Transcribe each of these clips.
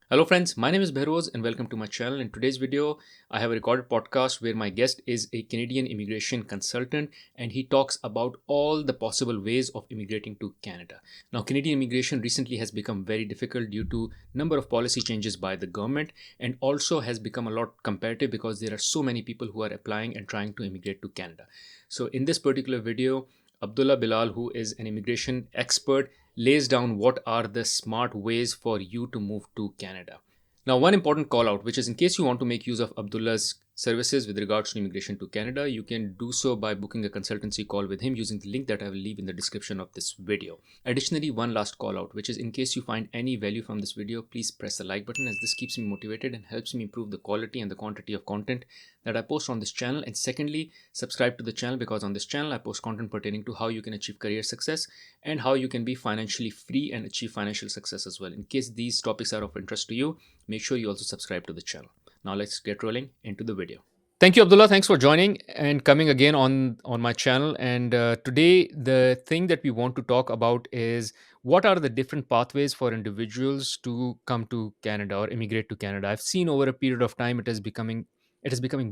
Hello friends, my name is Behroz and welcome to my channel. In today's video, I have a recorded podcast where my guest is a Canadian immigration consultant and he talks about all the possible ways of immigrating to Canada. Now, Canadian immigration recently has become very difficult due to number of policy changes by the government and also has become a lot competitive because there are so many people who are applying and trying to immigrate to Canada. So in this particular video, Abdullah Balal, who is an immigration expert, lays down what are the smart ways for you to move to Canada. Now, one important call out, which is in case you want to make use of Abdullah's services with regards to immigration to Canada, you can do so by booking a consultancy call with him using the link that I will leave in the description of this video. Additionally, one last call out, which is in case you find any value from this video, please press the like button as this keeps me motivated and helps me improve the quality and the quantity of content that I post on this channel. And secondly, subscribe to the channel because on this channel I post content pertaining to how you can achieve career success and how you can be financially free and achieve financial success as well. In case these topics are of interest to you, make sure you also subscribe to the channel. Now let's get rolling into the video. Thank you, Abdullah. Thanks for joining and coming again on my channel. And today, the thing that we want to talk about is what are the different pathways for individuals to come to Canada or immigrate to Canada. I've seen over a period of time it is becoming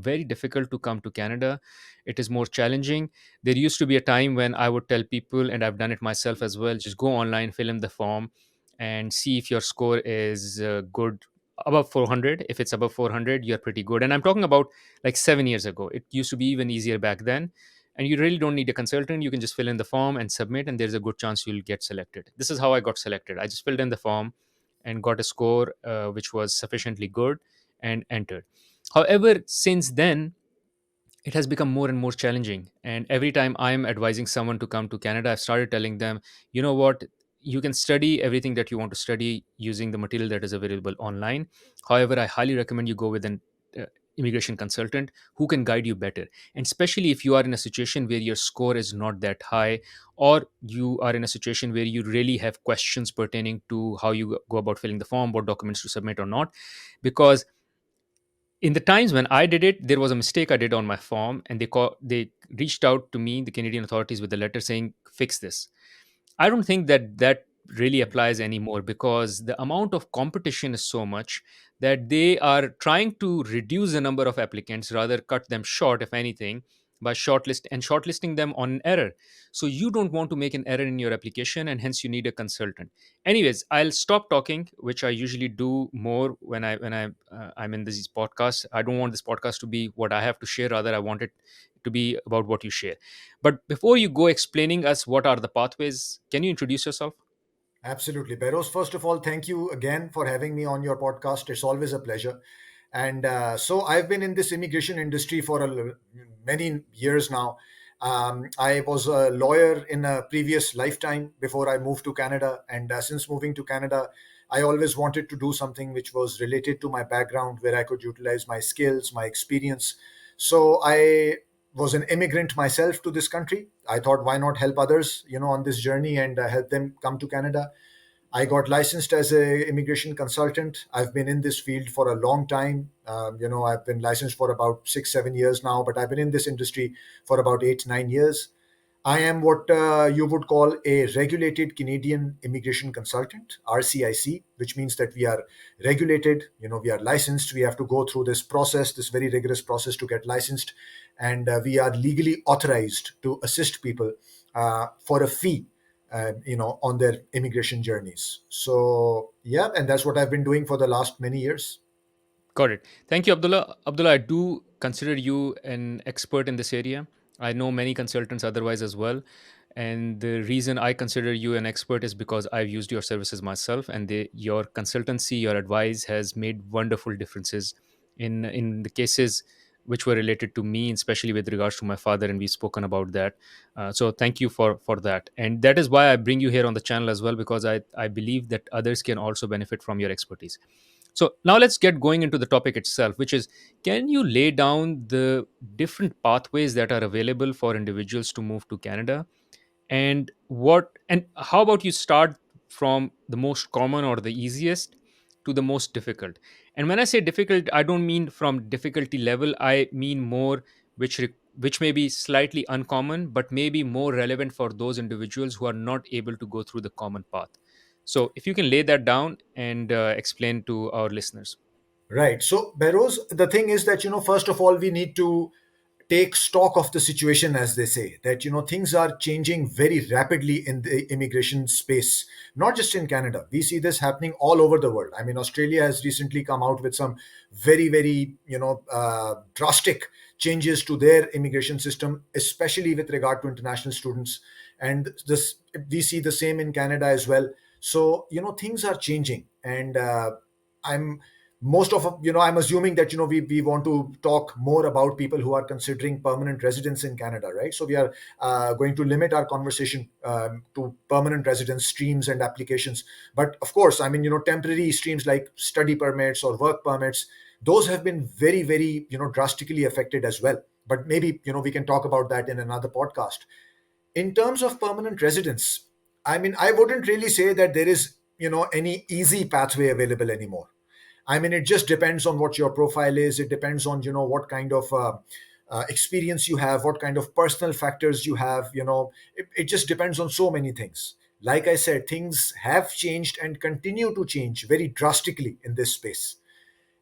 very difficult to come to Canada. It is more challenging. There used to be a time when I would tell people, and I've done it myself as well, just go online, fill in the form, and see if your score is good above 400. If it's above 400, you're pretty good. And I'm talking about like 7 years ago. It used to be even easier back then. And you really don't need a consultant. You can just fill in the form and submit, and there's a good chance you'll get selected. This is how I got selected. I just filled in the form and got a score which was sufficiently good and entered. However, since then, it has become more and more challenging. And every time I'm advising someone to come to Canada, I've started telling them, you know what, you can study everything that you want to study using the material that is available online. However, I highly recommend you go with an immigration consultant who can guide you better. And especially if you are in a situation where your score is not that high, or you are in a situation where you really have questions pertaining to how you go about filling the form, what documents to submit or not. Because in the times when I did it, there was a mistake I did on my form, and they reached out to me, the Canadian authorities, with a letter saying fix this. I don't think that really applies anymore because the amount of competition is so much that they are trying to reduce the number of applicants, rather cut them short, if anything, by shortlisting them on an error. So you don't want to make an error in your application, and hence you need a consultant. Anyways, I'll stop talking, which I usually do more when I'm in these podcasts. I don't want this podcast to be what I have to share. Rather, I want it to be about what you share. But before you go explaining us what are the pathways, can you introduce yourself? Absolutely. Beros, first of all, thank you again for having me on your podcast. It's always a pleasure. And so I've been in this immigration industry for many years now. I was a lawyer in a previous lifetime before I moved to Canada. And since moving to Canada, I always wanted to do something which was related to my background, where I could utilize my skills, my experience. So I was an immigrant myself to this country. I thought, why not help others, on this journey and help them come to Canada. I got licensed as a immigration consultant. I've been in this field for a long time. I've been licensed for about 6, 7 years now, but I've been in this industry for about 8, 9 years. I am what you would call a regulated Canadian immigration consultant, RCIC, which means that we are regulated, we are licensed. We have to go through this process, this very rigorous process to get licensed. And we are legally authorized to assist people for a fee, on their immigration journeys. So, yeah, and that's what I've been doing for the last many years. Got it. Thank you, Abdullah. Abdullah, I do consider you an expert in this area. I know many consultants otherwise as well. And the reason I consider you an expert is because I've used your services myself, and your consultancy, your advice has made wonderful differences in the cases which were related to me, especially with regards to my father, and we've spoken about that. So thank you for that. And that is why I bring you here on the channel as well, because I believe that others can also benefit from your expertise. So now let's get going into the topic itself, which is, can you lay down the different pathways that are available for individuals to move to Canada? And how about you start from the most common or the easiest to the most difficult? And when I say difficult, I don't mean from difficulty level, I mean more which may be slightly uncommon, but may be more relevant for those individuals who are not able to go through the common path. So if you can lay that down and explain to our listeners. Right. So, Beros, the thing is that, first of all, we need to take stock of the situation, as they say, that, things are changing very rapidly in the immigration space, not just in Canada. We see this happening all over the world. I mean, Australia has recently come out with some very, very, drastic changes to their immigration system, especially with regard to international students. And this, we see the same in Canada as well. So, things are changing. And I'm most of I'm assuming that we want to talk more about people who are considering permanent residence in Canada, right? So we are going to limit our conversation to permanent residence streams and applications. But of course, I mean, temporary streams like study permits or work permits, those have been very, very, drastically affected as well. But maybe we can talk about that in another podcast. In terms of permanent residence, I mean, I wouldn't really say that there is any easy pathway available anymore. I mean, it just depends on what your profile is. It depends on what kind of experience you have, what kind of personal factors you have. It just depends on so many things. Like I said, things have changed and continue to change very drastically in this space.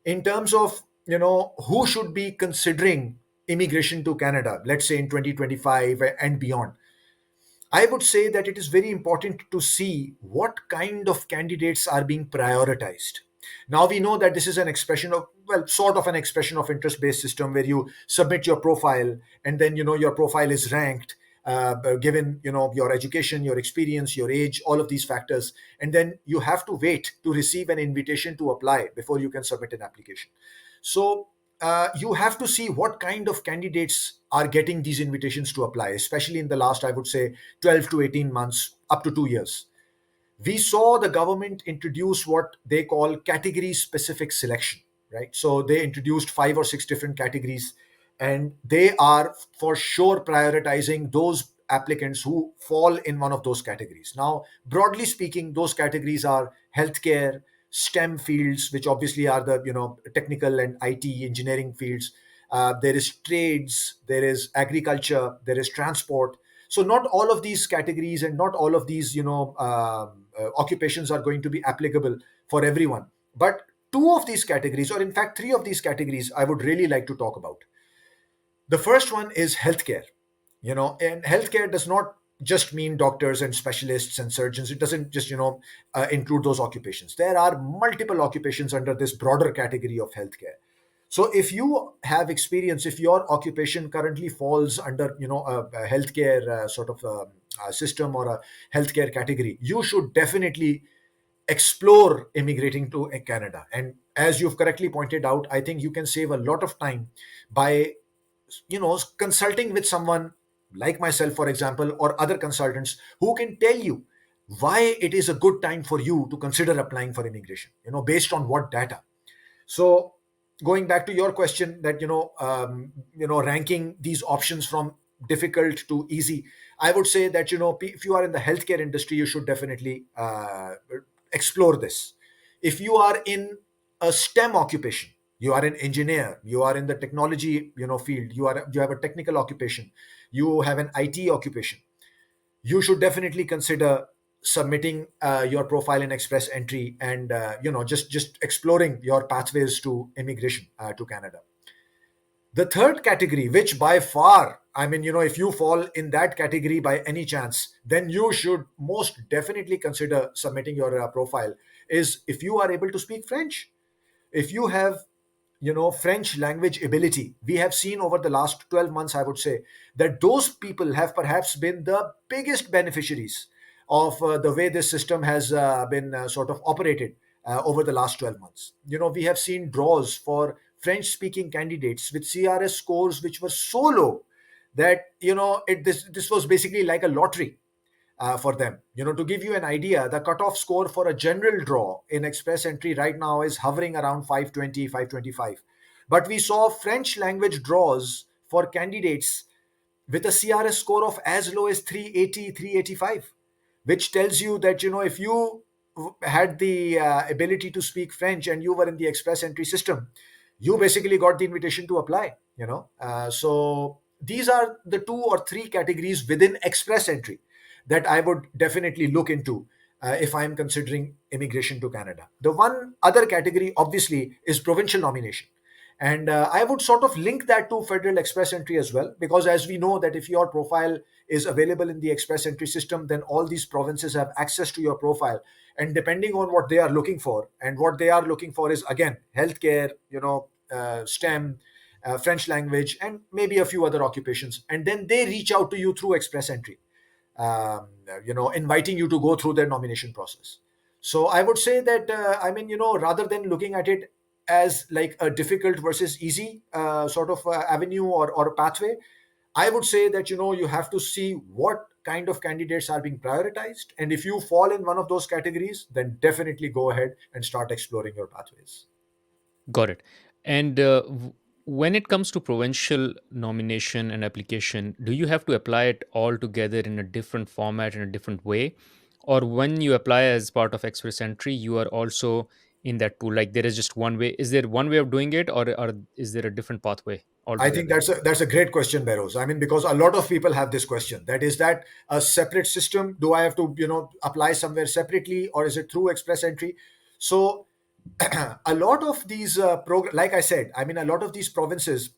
In terms of who should be considering immigration to Canada, let's say in 2025 and beyond, I would say that it is very important to see what kind of candidates are being prioritized. Now we know that this is an expression of, well, sort of an expression of interest-based system where you submit your profile and then your profile is ranked given your education, your experience, your age, all of these factors, and then you have to wait to receive an invitation to apply before you can submit an application. So you have to see what kind of candidates are getting these invitations to apply, especially in the last, I would say, 12 to 18 months, up to 2 years. We saw the government introduce what they call category specific selection, right? So they introduced 5 or 6 different categories, and they are for sure prioritizing those applicants who fall in one of those categories. Now, broadly speaking, those categories are healthcare, STEM fields, which obviously are the technical and IT engineering fields. There is trades, there is agriculture, there is transport. So not all of these categories and not all of these occupations are going to be applicable for everyone. But two of these categories, or in fact three of these categories, I would really like to talk about. The first one is healthcare. And healthcare does not just mean doctors and specialists and surgeons. It doesn't just include those occupations. There are multiple occupations under this broader category of healthcare. So if you have experience, if your occupation currently falls under a healthcare sort of system or a healthcare category, you should definitely explore immigrating to Canada. And as you've correctly pointed out, I think you can save a lot of time by consulting with someone like myself, for example, or other consultants who can tell you why it is a good time for you to consider applying for immigration, based on what data. So going back to your question, that ranking these options from difficult to easy, I would say that if you are in the healthcare industry, you should definitely explore this. If you are in a STEM occupation, you are an engineer, you are in the technology field, you have a technical occupation, you have an IT occupation, you should definitely consider submitting your profile in express entry and just exploring your pathways to immigration to Canada. The third category, which by far, I mean, if you fall in that category by any chance, then you should most definitely consider submitting your profile, is if you are able to speak French. If you have French language ability, we have seen over the last 12 months, I would say, that those people have perhaps been the biggest beneficiaries of the way this system has been sort of operated over the last 12 months. We have seen draws for French speaking candidates with CRS scores which were so low that this was basically like a lottery for them. To give you an idea, the cutoff score for a general draw in express entry right now is hovering around 520, 525. But we saw French language draws for candidates with a CRS score of as low as 380, 385, which tells you that, if you had the ability to speak French and you were in the express entry system, you basically got the invitation to apply. So these are the 2 or 3 categories within express entry that I would definitely look into if I'm considering immigration to Canada. The one other category, obviously, is provincial nomination. And I would sort of link that to federal express entry as well, because as we know that if your profile is available in the express entry system, then all these provinces have access to your profile. And depending on what they are looking for, and what they are looking for is again healthcare, STEM, French language, and maybe a few other occupations. And then they reach out to you through express entry, inviting you to go through their nomination process. So I would say that, rather than looking at it as like a difficult versus easy sort of avenue or pathway, I would say that, you have to see what kind of candidates are being prioritized. And if you fall in one of those categories, then definitely go ahead and start exploring your pathways. Got it. And when it comes to provincial nomination and application, do you have to apply it all together in a different format, in a different way? Or when you apply as part of Express Entry, you are also in that pool? Like there is just one way. Is there one way of doing it, or is there a different pathway I think altogether? that's a great question, Beros. I mean, because a lot of people have this question. That is that a separate system? Do I have to, apply somewhere separately, or is it through express entry? So a lot of these like I said, I mean, a lot of these provinces,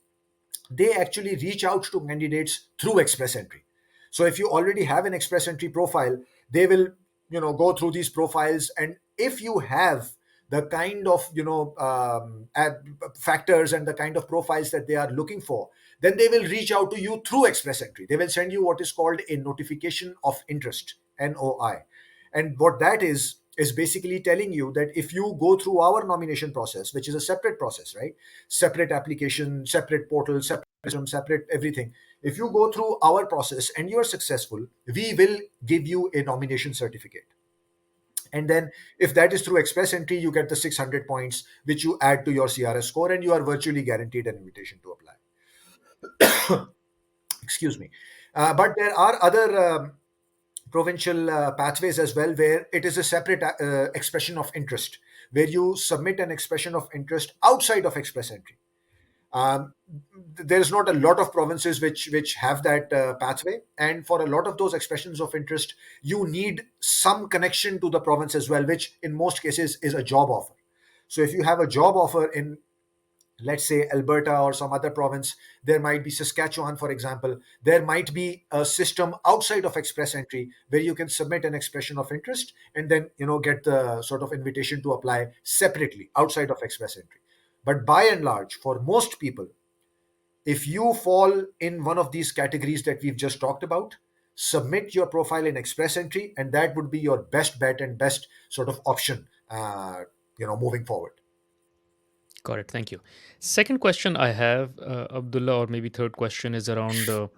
they actually reach out to candidates through express entry. So if you already have an express entry profile, they will, go through these profiles. And if you have the kind of, factors and the kind of profiles that they are looking for, then they will reach out to you through express entry. They will send you what is called a notification of interest, NOI. And what that is basically telling you that if you go through our nomination process, which is a separate process, right? Separate application, separate portal, separate system, separate everything. If you go through our process and you are successful, we will give you a nomination certificate. And then if that is through express entry, you get the 600 points, which you add to your CRS score, and you are virtually guaranteed an invitation to apply. Excuse me. But there are other provincial pathways as well, where it is a separate expression of interest, where you submit an expression of interest outside of express entry. um, there's not a lot of provinces which have that pathway, and for a lot of those expressions of interest, you need some connection to the province as well, which in most cases is a job offer. So if you have a job offer in, let's say, Alberta or some other province, there might be Saskatchewan, for example, there might be a system outside of express entry where you can submit an expression of interest and then, get the sort of invitation to apply separately outside of express entry. But by and large, for most people, if you fall in one of these categories that we've just talked about, submit your profile in express entry, and that would be your best bet and best sort of option, moving forward. Got it. Thank you. Second question I have, Abdullah, or maybe third question, is around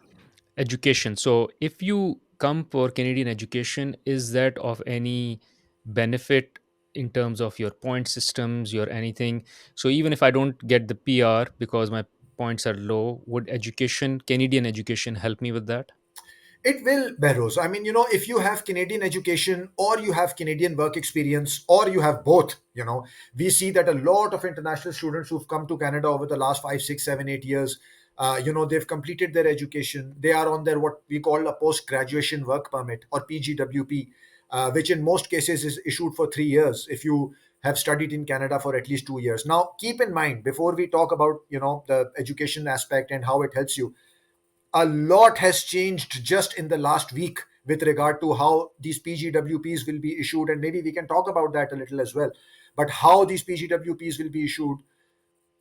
education. So, if you come for Canadian education, is that of any benefit in terms of your point systems, your anything? So, even if I don't get the PR because my points are low, would education, Canadian education, help me with that? It will, Behrouz. I mean, if you have Canadian education or you have Canadian work experience or you have both, we see that a lot of international students who've come to Canada over the last 5, 6, 7, 8 years, they've completed their education. They are on their what we call a post graduation work permit, or PGWP, which in most cases is issued for 3 years if you have studied in Canada for at least 2 years. Now, keep in mind, before we talk about, the education aspect and how it helps you, a lot has changed just in the last week with regard to how these PGWPs will be issued, and maybe we can talk about that a little as well. But how these PGWPs will be issued,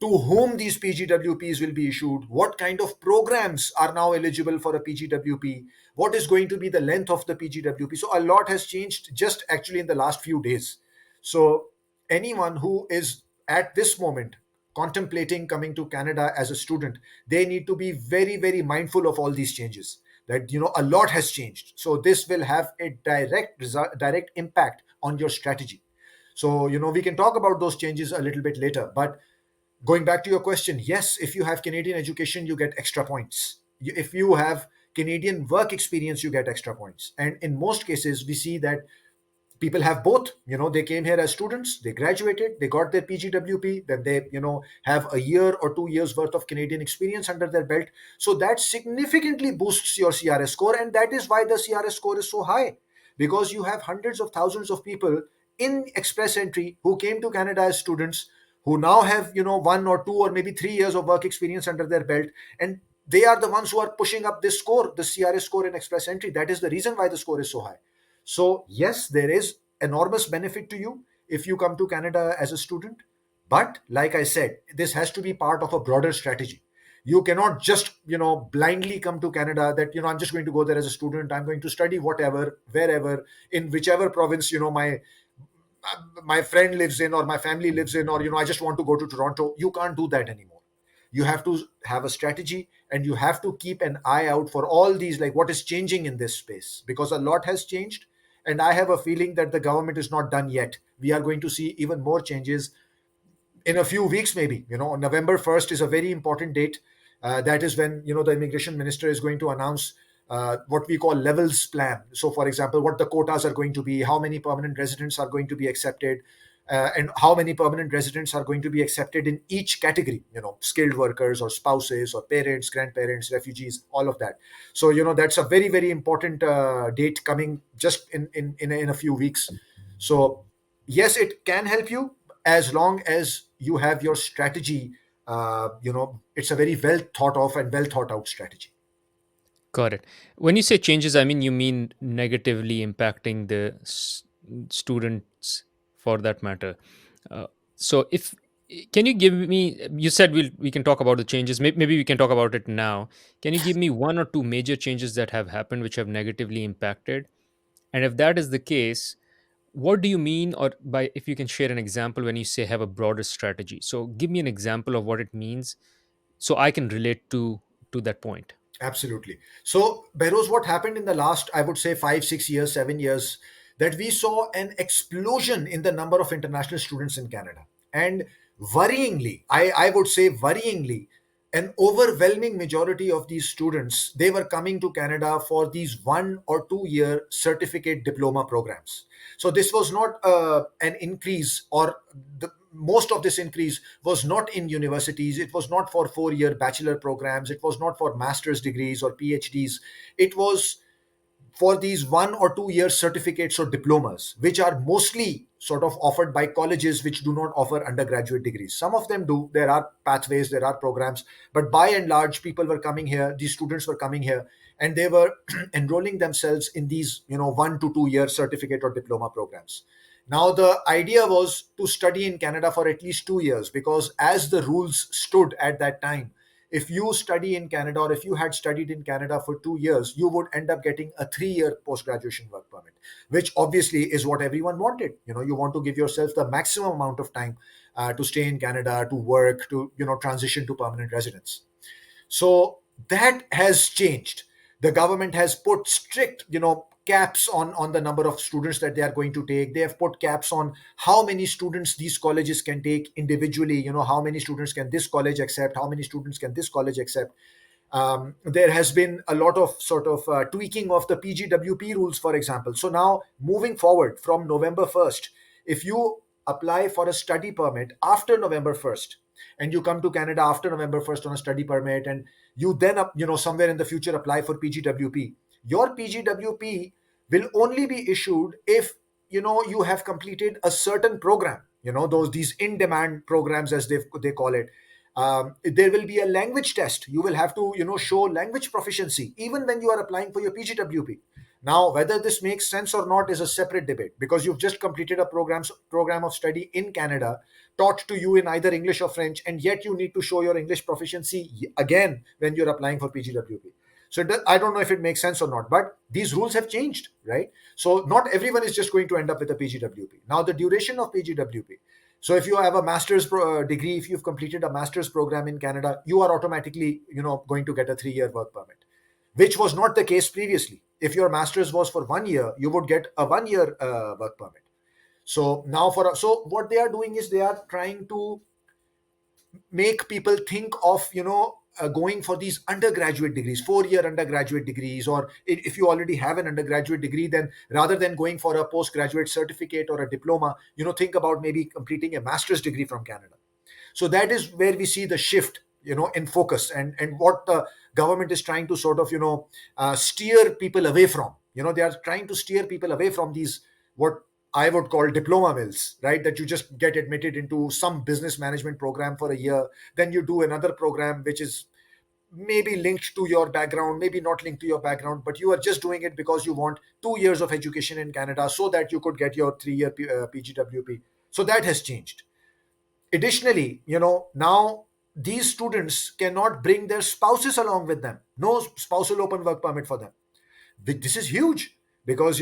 to whom these PGWPs will be issued, what kind of programs are now eligible for a PGWP, what is going to be the length of the PGWP. So, a lot has changed just actually in the last few days. So, anyone who is at this moment contemplating coming to Canada as a student, they need to be very, very mindful of all these changes. That, a lot has changed. So, this will have a direct impact on your strategy. So, we can talk about those changes a little bit later. But going back to your question, yes, if you have Canadian education, you get extra points. If you have Canadian work experience, you get extra points. And in most cases, we see that people have both. They came here as students, they graduated, they got their PGWP, then they, have a year or 2 years worth of Canadian experience under their belt. So that significantly boosts your CRS score. And that is why the CRS score is so high. because you have hundreds of thousands of people in express entry who came to Canada as students, who now have 1 or 2 or maybe 3 years of work experience under their belt, and they are the ones who are pushing up this score, the CRS score in express entry. That is the reason why the score is so high. So yes, there is enormous benefit to you if you come to Canada as a student. But like I said, this has to be part of a broader strategy. You cannot just blindly come to Canada, that I'm just going to go there as a student, I'm going to study whatever, wherever, in whichever province my friend lives in, or my family lives in, or I just want to go to Toronto. You can't do that anymore. You have to have a strategy, and you have to keep an eye out for all these, like what is changing in this space, because a lot has changed. And I have a feeling that the government is not done yet. We are going to see even more changes in a few weeks. Maybe November 1st is a very important date. That is when the immigration minister is going to announce what we call levels plan. So for example, what the quotas are going to be, how many permanent residents are going to be accepted, and how many permanent residents are going to be accepted in each category, skilled workers or spouses or parents, grandparents, refugees, all of that. So that's a very, very important date coming just in a few weeks. So yes, it can help you, as long as you have your strategy. It's a very well thought of and well thought out strategy. Got it. When you say changes, I mean you mean negatively impacting the students for that matter. Uh, so if can you give me? You said we can talk about the changes. Maybe we can talk about it now. Can you give me one or two major changes that have happened which have negatively impacted? And if that is the case, what do you mean, or by if you can share an example when you say have a broader strategy? So give me an example of what it means, so I can relate to that point. Absolutely. So, Behrouz, what happened in the last, I would say, 5, 6 years, 7 years, that we saw an explosion in the number of international students in Canada. And worryingly, I would say worryingly, an overwhelming majority of these students, they were coming to Canada for these 1 or 2 year certificate diploma programs. So this was not an increase, or the most of this increase was not in universities. It was not for 4 year bachelor programs. It was not for master's degrees or PhDs. It was for these 1 or 2 year certificates or diplomas, which are mostly sort of offered by colleges which do not offer undergraduate degrees. Some of them do. There are pathways, there are programs, but by and large, people were coming here, these students were coming here, and they were enrolling themselves in these, 1 to 2 year certificate or diploma programs. Now, the idea was to study in Canada for at least 2 years, because as the rules stood at that time, if you study in Canada, or if you had studied in Canada for 2 years, you would end up getting a 3 year post graduation work permit, which obviously is what everyone wanted. You want to give yourself the maximum amount of time to stay in Canada, to work, to transition to permanent residence. So that has changed. The government has put strict, caps on the number of students that they are going to take. They have put caps on how many students these colleges can take individually. How many students can this college accept? How many students can this college accept? There has been a lot of sort of tweaking of the PGWP rules, for example. So now, moving forward from November 1st, if you apply for a study permit after November 1st, and you come to Canada after November 1st on a study permit, and you then, somewhere in the future apply for PGWP, your PGWP will only be issued if you have completed a certain program. These in demand programs, as they call it. There will be a language test. You will have to show language proficiency even when you are applying for your PGWP. Now, whether this makes sense or not is a separate debate, because you've just completed a program of study in Canada, taught to you in either English or French, and yet you need to show your English proficiency again when you're applying for PGWP. So I don't know if it makes sense or not, but these rules have changed, right? So not everyone is just going to end up with a PGWP. Now, the duration of PGWP. So if you have a master's degree, if you've completed a master's program in Canada, you are automatically, going to get a 3 year work permit, which was not the case previously. If your master's was for 1 year, you would get a 1 year work permit. So now, so what they are doing is they are trying to make people think of going for these undergraduate degrees, 4 year undergraduate degrees, or if you already have an undergraduate degree, then rather than going for a postgraduate certificate or a diploma, think about maybe completing a master's degree from Canada. So that is where we see the shift, in focus, and what the government is trying to sort of steer people away from. They are trying to steer people away from these, what I would call diploma mills, right? That you just get admitted into some business management program for a year, then you do another program which is maybe linked to your background, maybe not linked to your background, but you are just doing it because you want 2 years of education in Canada so that you could get your 3 year PGWP. So that has changed. Additionally, now these students cannot bring their spouses along with them. No spousal open work permit for them. This is huge because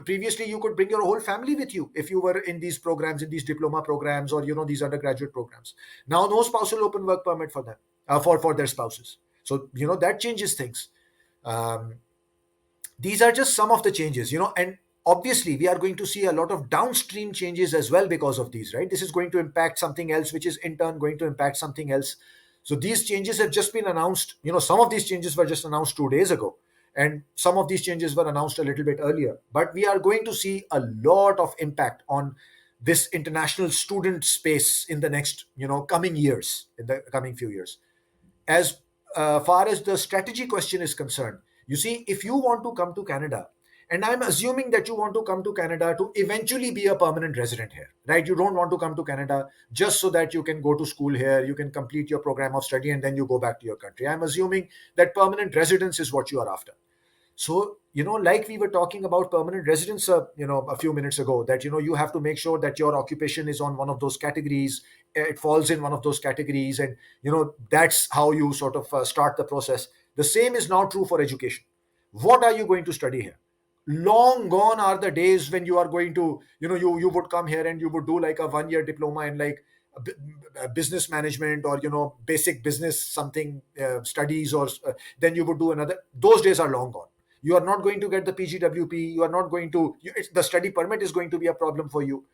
previously you could bring your whole family with you if you were in these programs, in these diploma programs, or these undergraduate programs. Now no spousal open work permit for them, for their spouses. So that changes things. um, these are just some of the changes, and obviously we are going to see a lot of downstream changes as well because of these, right? This is going to impact something else, which is in turn going to impact something else. So these changes have just been announced. Some of these changes were just announced 2 days ago, and some of these changes were announced a little bit earlier, but we are going to see a lot of impact on this international student space in the next coming years, in the coming few years. As far as the strategy question is concerned, you see, if you want to come to Canada, and I'm assuming that you want to come to Canada to eventually be a permanent resident here, right? You don't want to come to Canada just so that you can go to school here, you can complete your program of study, and then you go back to your country. I'm assuming that permanent residence is what you are after. So like we were talking about permanent residence a few minutes ago, that you have to make sure that your occupation is on one of those categories, it falls in one of those categories, and that's how you sort of start the process. The same is now true for education. What are you going to study here? Long gone are the days when you are going to you would come here and you would do like a 1 year diploma in like business management, or basic business something studies, or then you would do another. Those days are long gone. You are not going to get the PGWP. You are not going to the study permit is going to be a problem for you.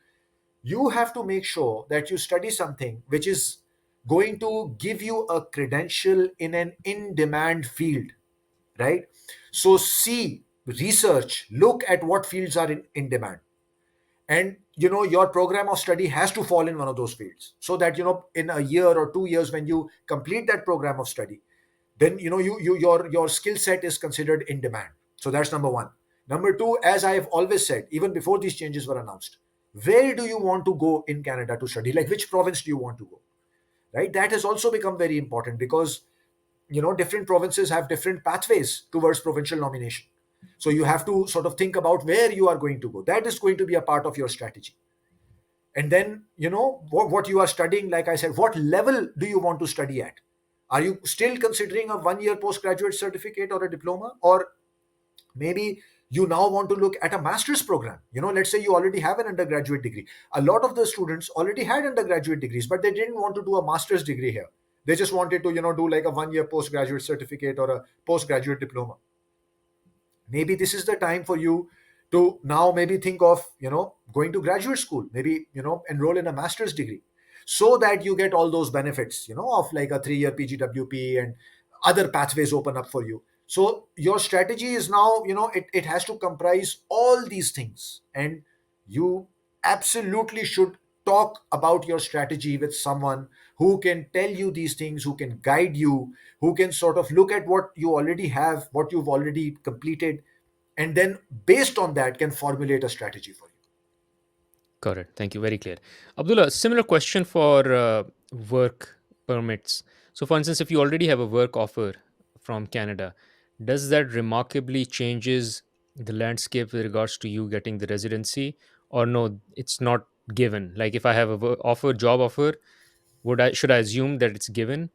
You have to make sure that you study something which is going to give you a credential in an in demand field, right? So see, research, look at what fields are in demand, and your program of study has to fall in one of those fields, so that in a year or 2 years when you complete that program of study, then your skill set is considered in demand. So that's number one. Number two, as I've always said, even before these changes were announced, where do you want to go in Canada to study? Like, which province do you want to go, right? That has also become very important because different provinces have different pathways towards provincial nomination. So you have to sort of think about where you are going to go. That is going to be a part of your strategy. And then what you are studying, like I said, what level do you want to study at? Are you still considering a 1 year postgraduate certificate or a diploma, or maybe you now want to look at a master's program? Let's say you already have an undergraduate degree. A lot of the students already had undergraduate degrees, but they didn't want to do a master's degree here. They just wanted to do like a 1 year postgraduate certificate or a postgraduate diploma. Maybe this is the time for you to now maybe think of going to graduate school, maybe enroll in a master's degree, so that you get all those benefits of like a 3 year PGWP, and other pathways open up for you. So your strategy is now it has to comprise all these things, and you absolutely should talk about your strategy with someone who can tell you these things, who can guide you, who can sort of look at what you already have, what you've already completed, and then based on that can formulate a strategy for you. Correct. Thank you. Very clear. Abdullah, similar question for work permits. So, for instance, if you already have a work offer from Canada, does that remarkably changes the landscape with regards to you getting the residency, or no? It's not given. Like if I have a job offer, would I should I assume that it's given?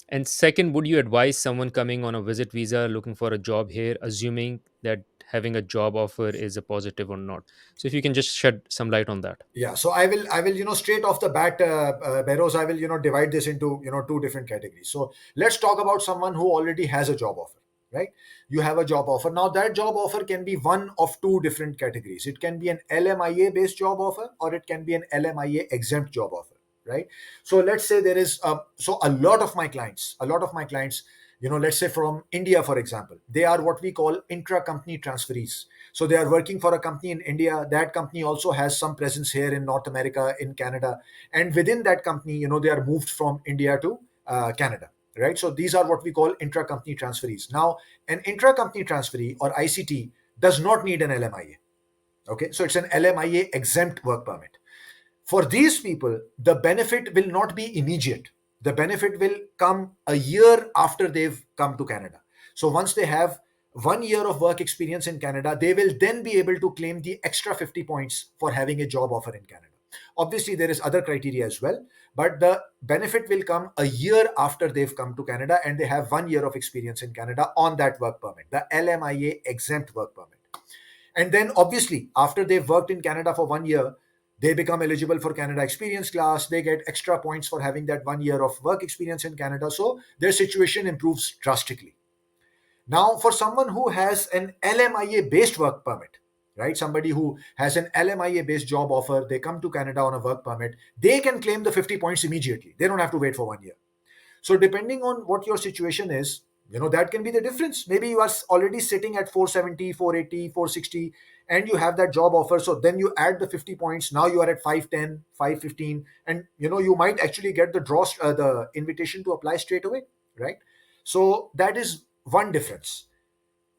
And second, would you advise someone coming on a visit visa looking for a job here, assuming that having a job offer is a positive or not? So if you can just shed some light on that. Yeah, so I will straight off the bat, Beros, I will divide this into two different categories. So let's talk about someone who already has a job offer, right? You have a job offer. Now that job offer can be one of two different categories. It can be an LMIA based job offer, or it can be an LMIA exempt job offer, right? So let's say there is so a lot of my clients, let's say from India, for example, they are what we call intra-company transferees. So they are working for a company in India. That company also has some presence here in North America, in Canada, and within that company, they are moved from India to Canada, right? So these are what we call intra-company transferees. Now, an intra-company transferee or ICT does not need an LMIA. Okay, so it's an LMIA exempt work permit. For these people, the benefit will not be immediate. The benefit will come a year after they've come to Canada. So once they have 1 year of work experience in Canada, they will then be able to claim the extra 50 points for having a job offer in Canada. Obviously, there is other criteria as well, but the benefit will come a year after they've come to Canada and they have 1 year of experience in Canada on that work permit, the LMIA exempt work permit. And then obviously, after they've worked in Canada for 1 year, they become eligible for Canada Experience class. They get extra points for having that 1 year of work experience in Canada. So their situation improves drastically. Now, for someone who has an LMIA based work permit, right? Somebody who has an LMIA based job offer, they come to Canada on a work permit, they can claim the 50 points immediately. They don't have to wait for 1 year. So depending on what your situation is, that can be the difference. Maybe you are already sitting at 470, 480, 460, and you have that job offer. So then you add the 50 points. Now you are at 510, 515, and you might actually get the invitation to apply straight away, right? So that is one difference.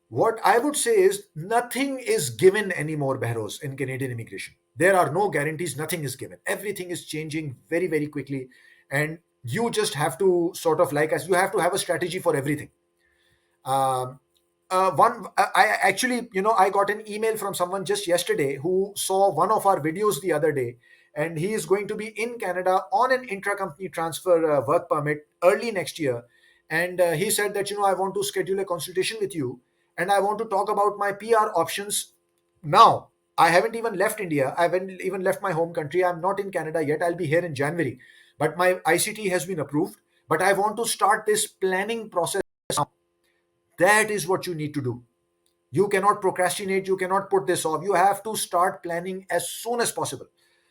What I would say is nothing is given anymore, Behroz, in Canadian immigration. There are no guarantees, nothing is given. Everything is changing very, very quickly. And you just have to sort of like us, you have to have a strategy for everything. Um, I actually, I got an email from someone just yesterday who saw one of our videos the other day, and he is going to be in Canada on an intra-company transfer work permit early next year. And he said that, I want to schedule a consultation with you, and I want to talk about my PR options now. I haven't even left India. I haven't even left my home country. I'm not in Canada yet. I'll be here in January. But my ICT has been approved. But I want to start this planning process now. That is what you need to do. You cannot procrastinate. You cannot put this off. You have to start planning as soon as possible,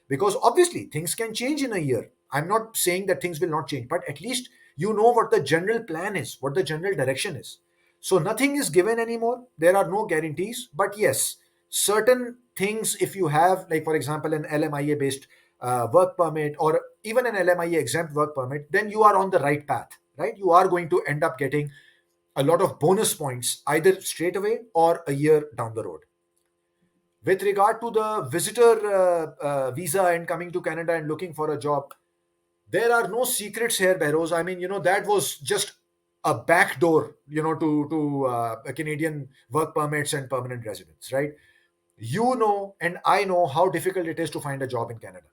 because obviously things can change in a year. I'm not saying that things will not change, but at least you know what the general plan is, what the general direction is. So nothing is given anymore. There are no guarantees, but yes, certain things, if you have, like for example, an LMIA based work permit or even an LMIA exempt work permit, then you are on the right path, right? You are going to end up getting a lot of bonus points either straight away or a year down the road. With regard to the visitor visa and coming to Canada and looking for a job, there are no secrets here, Behroz. I mean, that was just a backdoor, Canadian work permits and permanent residence, right? You know, and I know how difficult it is to find a job in Canada.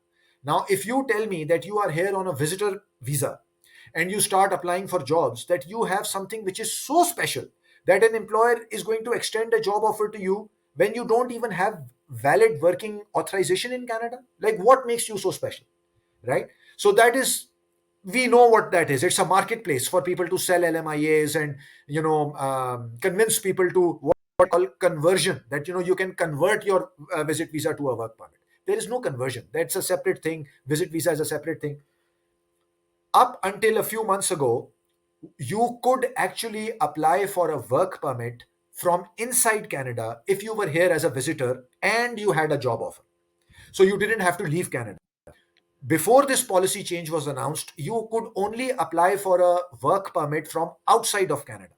Now, if you tell me that you are here on a visitor visa and you start applying for jobs, that you have something which is so special that an employer is going to extend a job offer to you when you don't even have valid working authorization in Canada, like what makes you so special, right? So that is, we know what that is. It's a marketplace for people to sell LMIAs and convince people to what we call conversion. That you can convert your visit visa to a work permit. There is no conversion. That's a separate thing. Visit visa is a separate thing. Up until a few months ago, you could actually apply for a work permit from inside Canada if you were here as a visitor and you had a job offer. So you didn't have to leave Canada. Before this policy change was announced, you could only apply for a work permit from outside of Canada.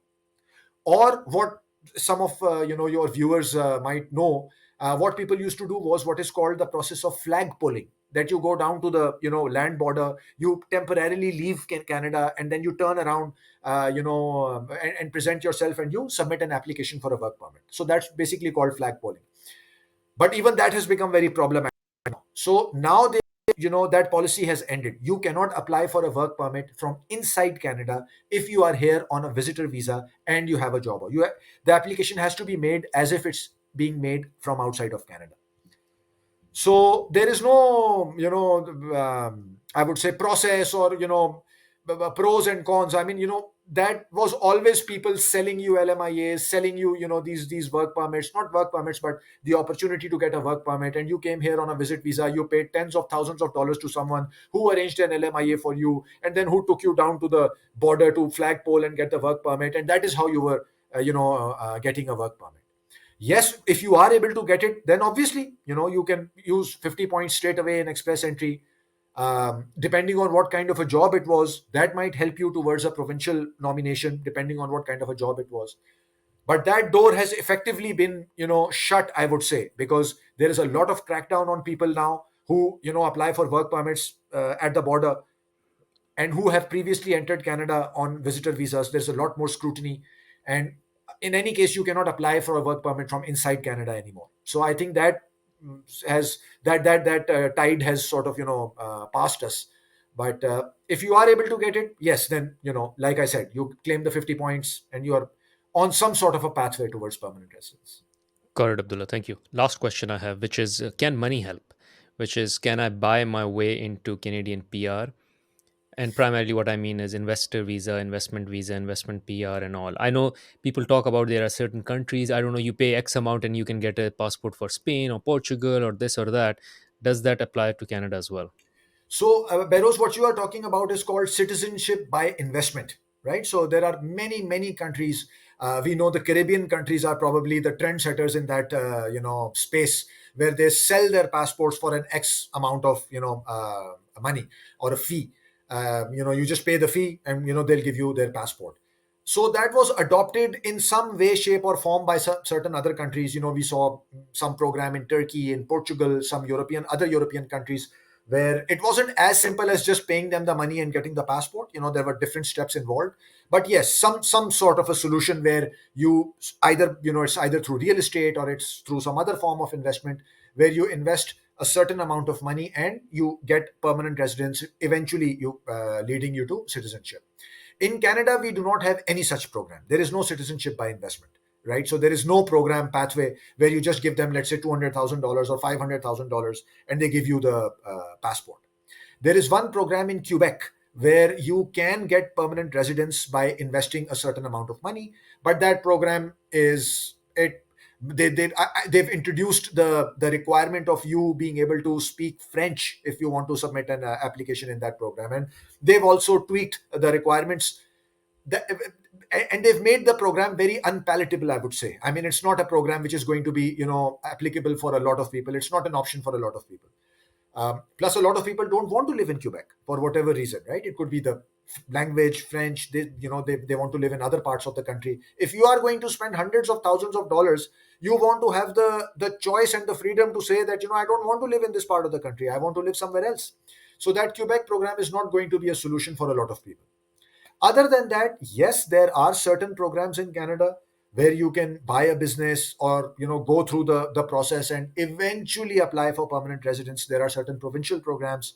Or what some of your viewers might know, what people used to do was what is called the process of flag polling. That you go down to the land border, you temporarily leave Canada, and then you turn around, and present yourself, and you submit an application for a work permit. So that's basically called flag polling. But even that has become very problematic. So now that policy has ended. You cannot apply for a work permit from inside Canada if you are here on a visitor visa and you have a job. The application has to be made as if it's being made from outside of Canada. So there is no, I would say process or, pros and cons. I mean, that was always people selling you LMIAs, selling you, these work permits, not work permits, but the opportunity to get a work permit. And you came here on a visit visa, you paid tens of thousands of dollars to someone who arranged an LMIA for you, and then who took you down to the border to flagpole and get the work permit. And that is how you were, getting a work permit. Yes, if you are able to get it, then obviously, you can use 50 points straight away in express entry. Depending on what kind of a job it was, that might help you towards a provincial nomination, depending on what kind of a job it was. But that door has effectively been, shut, I would say, because there is a lot of crackdown on people now who, apply for work permits at the border and who have previously entered Canada on visitor visas. There's a lot more scrutiny, and in any case, you cannot apply for a work permit from inside Canada anymore. So I think that has that tide has sort of passed us. But if you are able to get it, yes, then like I said, you claim the 50 points and you are on some sort of a pathway towards permanent residence. Got it, Abdullah. Thank you. Last question I have, which is can money help? Which is, can I buy my way into Canadian PR? And primarily, what I mean is investor visa, investment PR, and all. I know people talk about there are certain countries, I don't know, you pay X amount and you can get a passport for Spain or Portugal or this or that. Does that apply to Canada as well? So, Beros, what you are talking about is called citizenship by investment, right? So, there are many, many countries. We know the Caribbean countries are probably the trendsetters in that, space where they sell their passports for an X amount of, money or a fee. You just pay the fee and, they'll give you their passport. So that was adopted in some way, shape, or form by certain other countries. We saw some program in Turkey, in Portugal, some other European countries where it wasn't as simple as just paying them the money and getting the passport. There were different steps involved. But yes, some sort of a solution where you either, it's either through real estate or it's through some other form of investment where you invest a certain amount of money and you get permanent residence, eventually you leading you to citizenship. In Canada, we do not have any such program. There is no citizenship by investment, right? So there is no program pathway where you just give them, let's say, $200,000 or $500,000 and they give you the passport. There is one program in Quebec where you can get permanent residence by investing a certain amount of money, but that program is it. They've introduced the requirement of you being able to speak French if you want to submit an application in that program, and they've also tweaked the requirements that, and they've made the program very unpalatable, I would say. I mean, it's not a program which is going to be applicable for a lot of people. It's not an option for a lot of people. Plus, a lot of people don't want to live in Quebec for whatever reason, right? It could be the language, French. They want to live in other parts of the country. If you are going to spend hundreds of thousands of dollars, you want to have the choice and the freedom to say that I don't want to live in this part of the country. I want to live somewhere else. So that Quebec program is not going to be a solution for a lot of people. Other than that, yes, there are certain programs in Canada where you can buy a business or go through the process and eventually apply for permanent residence. There are certain provincial programs.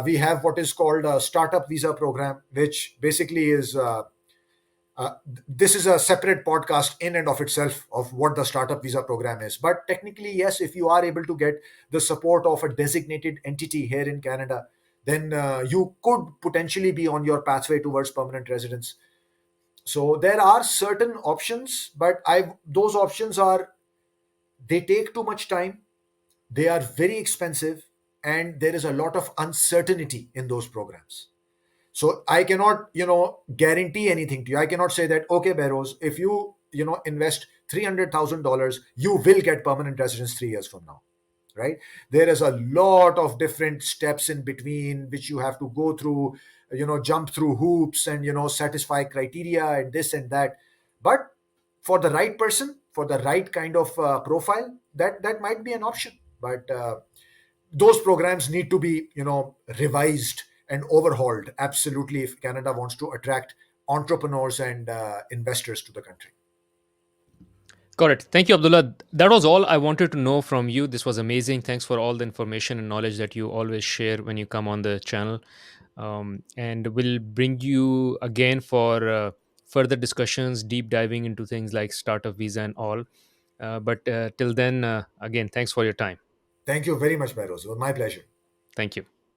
We have what is called a startup visa program, which basically is this is a separate podcast in and of itself of what the startup visa program is. But technically, yes, if you are able to get the support of a designated entity here in Canada, then you could potentially be on your pathway towards permanent residence. So there are certain options, but I those options are they take too much time, they are very expensive, and there is a lot of uncertainty in those programs. So I cannot, guarantee anything to you. I cannot say that, okay, Beros, if you, invest $300,000, you will get permanent residence 3 years from now, right? There is a lot of different steps in between which you have to go through, jump through hoops and, satisfy criteria and this and that. But for the right person, for the right kind of profile, that might be an option. But those programs need to be revised and overhauled absolutely if Canada wants to attract entrepreneurs and investors to the country. Got it. Thank you, Abdullah. That was all I wanted to know from you. This was amazing. Thanks for all the information and knowledge that you always share when you come on the channel. And we'll bring you again for further discussions, deep diving into things like startup visa and all. But till then, again, thanks for your time. Thank you very much, Bairoz. It was my pleasure. Thank you.